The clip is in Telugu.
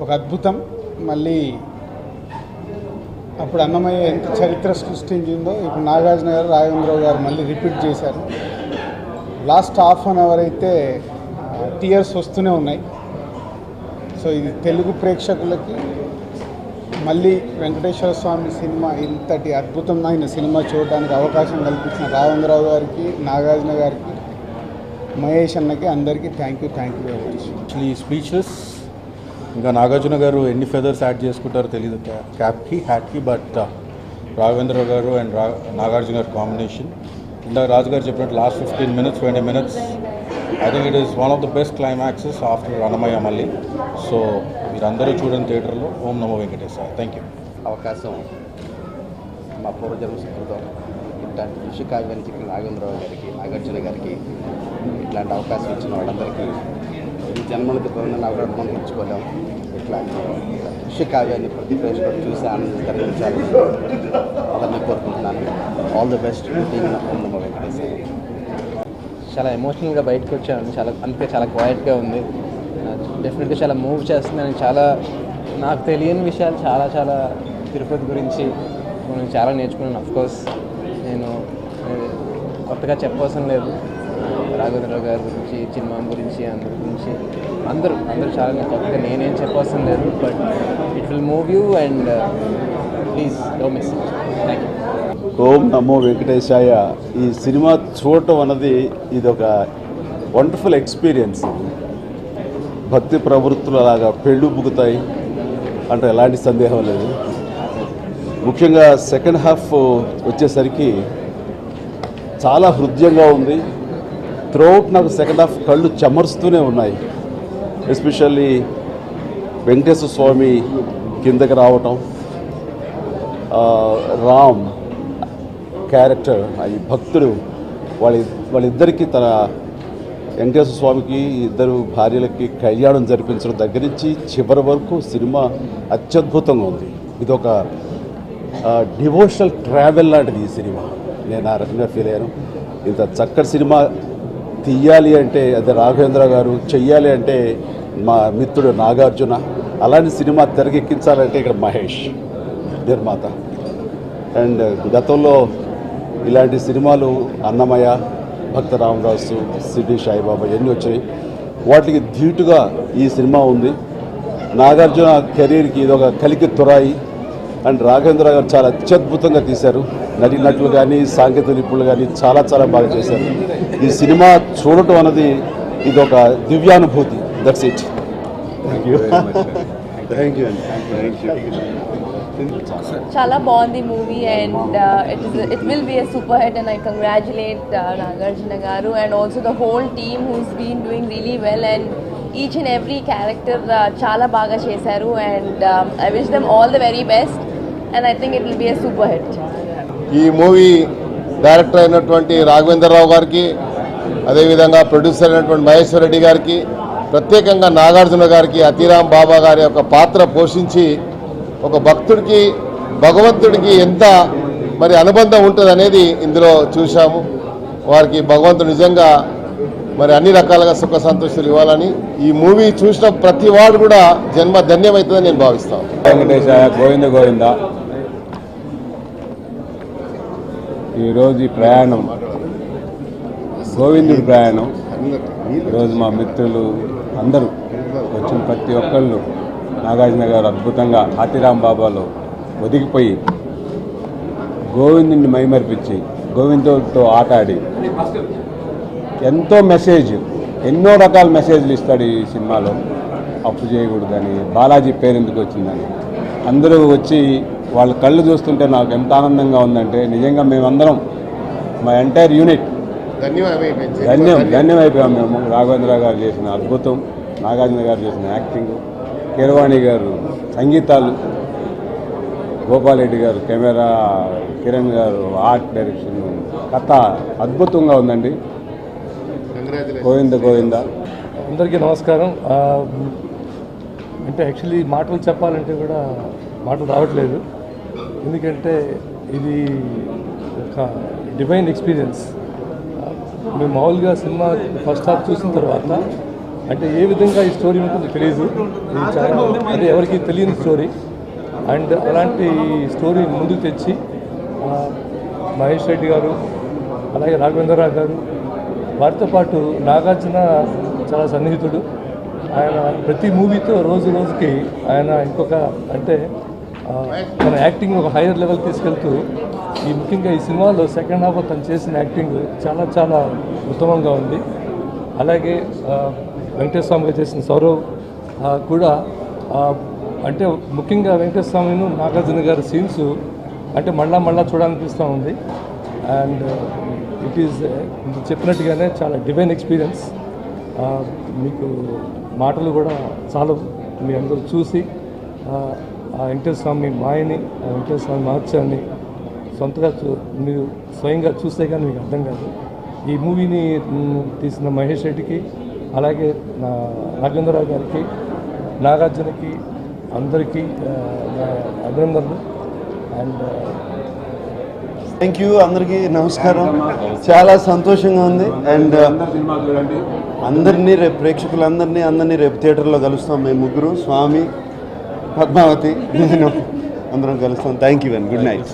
ఒక అద్భుతం. మళ్ళీ అప్పుడు అన్నమయ్య ఎంత చరిత్ర సృష్టించిందో ఇప్పుడు నాగార్జున గారు, రాఘవేంద్రరావు గారు మళ్ళీ రిపీట్ చేశారు. లాస్ట్ హాఫ్ అన్ అవర్ అయితే టీయర్స్ వస్తూనే ఉన్నాయి. సో ఇది తెలుగు ప్రేక్షకులకి మళ్ళీ వెంకటేశ్వర స్వామి సినిమా ఇంతటి అద్భుతమైన సినిమా చూడడానికి అవకాశం కల్పించిన రాఘవేంద్రరావు గారికి, నాగార్జున గారికి, మహేష్ అన్నకి అందరికీ thank you very much. Actually speechless. ఇంకా నాగార్జున గారు ఎన్ని ఫెదర్స్ యాడ్ చేసుకుంటారో తెలియదు క్యాప్కి, హ్యాట్కి. బట్ రాఘవేంద్రరావు గారు అండ్ నాగార్జున గారు కాంబినేషన్, ఇందాక రాజు గారు చెప్పినట్టు last 15 minutes 20 minutes I think it is one of the best climaxes after Annamayya మళ్ళీ. సో మీరందరూ చూడండి థియేటర్లో. ఓం నమో వెంకటేశ్వర. Thank you. అవకాశం మా పూర్వజన్మ సుకృతం. ఇట్లాంటి ఋషి కావ్యాన్ని చెప్పిన రాఘవేంద్రరావు గారికి, నాగార్జున గారికి ఇట్లాంటి అవకాశం ఇచ్చిన వాళ్ళందరికీ ఈ జన్మలకి పొందిన అవకాశం తెచ్చుకోలేము. ఇట్లాంటి ఋషి కావ్యాన్ని ప్రతి ప్రేక్షకుడు చూసి ఆనందించాలని అందరినీ కోరుకుంటున్నాను. ఆల్ ది బెస్ట్ టీమ్ ఓం నమో వెంకటేశ్వర. చాలా ఎమోషనల్గా బయటకు వచ్చాను. అందుకే చాలా క్వైట్గా ఉంది. డెఫినెట్గా చాలా మూవ్ చేస్తుందని, చాలా నాకు తెలియని విషయాలు చాలా తిరుపతి గురించి నేను చాలా నేర్చుకున్నాను. అఫ్కోర్స్ నేను కొత్తగా చెప్పవసరం లేదు. రాఘవేంద్రరావు గారి గురించి, సినిమా గురించి, అందరి గురించి అందరూ చాలా కొత్తగా నేనేం చెప్పవసరం లేదు. But it will move you and please don't miss it. Thank you. ఓం నమో వెంకటేశాయ. ఈ సినిమా చూడటం అన్నది ఇది ఒక వండర్ఫుల్ ఎక్స్పీరియన్స్. భక్తి ప్రవృత్తులు అలాగా పెళ్ళు బుగుతాయి అంటే ఎలాంటి సందేహం లేదు. ముఖ్యంగా సెకండ్ హాఫ్ వచ్చేసరికి చాలా హృదయంగా ఉంది. త్రూఅవుట్ నాకు సెకండ్ హాఫ్ కళ్ళు చెమరుస్తూనే ఉన్నాయి. ఎస్పెషల్లీ వెంకటేశ్వర స్వామి కిందకి రావటం, రామ్ క్యారెక్టర్, ఈ భక్తుడు వాళ్ళిద్దరికీ తన వెంకటేశ్వర స్వామికి ఇద్దరు భార్యలకి కళ్యాణం జరిపించడం దగ్గర నుంచి చివరి వరకు సినిమా అత్యద్భుతంగా ఉంది. ఇది ఒక డివోషనల్ ట్రావెల్ లాంటిది ఈ సినిమా. నేను ఆ రకంగా ఫీల్ అయ్యాను. ఇంత చక్కటి సినిమా తీయాలి అంటే అది రాఘవేంద్ర గారు, చెయ్యాలి అంటే మా మిత్రుడు నాగార్జున, అలాంటి సినిమా తెరకెక్కించాలంటే ఇక్కడ మహేష్ నిర్మాత. అండ్ గతంలో ఇలాంటి సినిమాలు అన్నమయ్య, భక్త రామదాసు, సిడ్డి సాయిబాబా ఎన్ని వచ్చాయి. వాటికి ధీటుగా ఈ సినిమా ఉంది. నాగార్జున కెరీర్కి ఇదొక కలికి తురాయి. అండ్ రాఘవేంద్ర గారు చాలా అత్యద్భుతంగా తీశారు. నటులు కానీ, సాంకేతిక నిపుణులు కానీ చాలా బాగా చేశారు. ఈ సినిమా చూడటం అన్నది ఇది ఒక దివ్యానుభూతి. That's it. Thank you. చాలా బాగుంది movie and it will be a super hit and I congratulate Nagarjuna garu and also the whole team who's been doing really well and each and every character చాలా బాగా చేశారు and I wish them all the very best and I think it will be a super hit. ఈ మూవీ డైరెక్టర్ అయినటువంటి రాఘవేంద్రరావు గారికి, అదేవిధంగా ప్రొడ్యూసర్ అయినటువంటి మహేశ్వర రెడ్డి గారికి, ప్రత్యేకంగా నాగార్జున గారికి అతిరామ్ బాబా గారి యొక్క పాత్ర పోషించి ఒక భక్తుడికి భగవంతుడికి ఎంత మరి అనుబంధం ఉంటుంది అనేది ఇందులో చూశాము. వారికి భగవంతుడు నిజంగా మరి అన్ని రకాలుగా సుఖ సంతోషాలు ఇవ్వాలని ఈ మూవీ చూసిన ప్రతి వాడు కూడా జన్మ ధన్యమవుతుందని నేను భావిస్తాను. వెంకటేశాయ గోవింద గోవింద. ఈరోజు ఈ ప్రయాణం గోవిందుడి ప్రయాణం. ఈరోజు మా మిత్రులు అందరూ వచ్చిన ప్రతి ఒక్కళ్ళు నాగార్జున గారు అద్భుతంగా ఆతిరామ్ బాబాలో ఒదిగిపోయి గోవిందుని మైమర్పించి గోవిందుడితో ఆటాడి ఎంతో మెసేజ్, ఎన్నో రకాల మెసేజ్లు ఇస్తాడు ఈ సినిమాలో. అప్పు చేయకూడదని, బాలాజీ పేరు ఎందుకు వచ్చిందని అందరూ వచ్చి వాళ్ళ కళ్ళు చూస్తుంటే నాకు ఎంత ఆనందంగా ఉందంటే నిజంగా మేమందరం మా ఎంటైర్ యూనిట్ ధన్యమైపోయాం మేము. రాఘవేంద్ర గారు చేసిన అద్భుతం, నాగార్జున గారు చేసిన యాక్టింగ్, కీరవాణి గారు సంగీతాలు, గోపాల్ రెడ్డి గారు కెమెరా, కిరణ్ గారు ఆర్ట్ డైరెక్షన్, కథ అద్భుతంగా ఉందండి. గోవింద గోవింద. అందరికీ నమస్కారం. అంటే యాక్చువల్లీ మాటలు చెప్పాలంటే కూడా మాటలు రావట్లేదు. ఎందుకంటే ఇది ఒక డివైన్ ఎక్స్పీరియన్స్. మేము మామూలుగా సినిమా ఫస్ట్ హాఫ్ చూసిన తర్వాత అంటే ఏ విధంగా ఈ స్టోరీ ఉంటుందో తెలియదు. ఇది చాలా అంటే ఎవరికి తెలియని స్టోరీ. అండ్ అలాంటి స్టోరీ ముందుకు తెచ్చి మహేష్ రెడ్డి గారు, అలాగే రాఘవేంద్రరావు గారు, వారితో పాటు నాగార్జున చాలా సన్నిహితుడు. ఆయన ప్రతి మూవీతో రోజు రోజుకి ఆయన ఇంకొక అంటే తన యాక్టింగ్ ఒక హైయర్ లెవెల్ తీసుకెళ్తూ ముఖ్యంగా ఈ సినిమాలో సెకండ్ హాఫ్ తను చేసిన యాక్టింగ్ చాలా చాలా ఉత్తమంగా ఉంది. అలాగే వెంకటేశ్వర స్వామిగా చేసిన సౌరవ్ కూడా అంటే ముఖ్యంగా వెంకటేశ్వర స్వామిను నాగార్జున గారి సీన్స్ అంటే మళ్ళా చూడాలనిపిస్తూ ఉంది. అండ్ ఇట్ ఈస్ చెప్పినట్టుగానే చాలా డివైన్ ఎక్స్పీరియన్స్. మీకు మాటలు కూడా చాలా మీ అందరూ చూసి ఆ వెంకటేశ్వర స్వామి మాయని, ఆ వెంకటేశ్వర స్వామి మహత్యాన్ని సొంతగా మీరు స్వయంగా చూస్తే కానీ మీకు అర్థం కాదు. ఈ మూవీని తీసిన మహేష్ రెడ్డికి, అలాగే రాఘవేంద్రరావు గారికి, నాగార్జునకి అందరికీ అభినందనలు. And thank you. అందరికీ నమస్కారం. చాలా సంతోషంగా ఉంది. అండ్ అందరినీ రేపు ప్రేక్షకులందరినీ రేపు థియేటర్లో కలుస్తాం. మేము ముగ్గురు, స్వామి, పద్మావతి, నేను అందరం కలుస్తాం. Thank you and good night.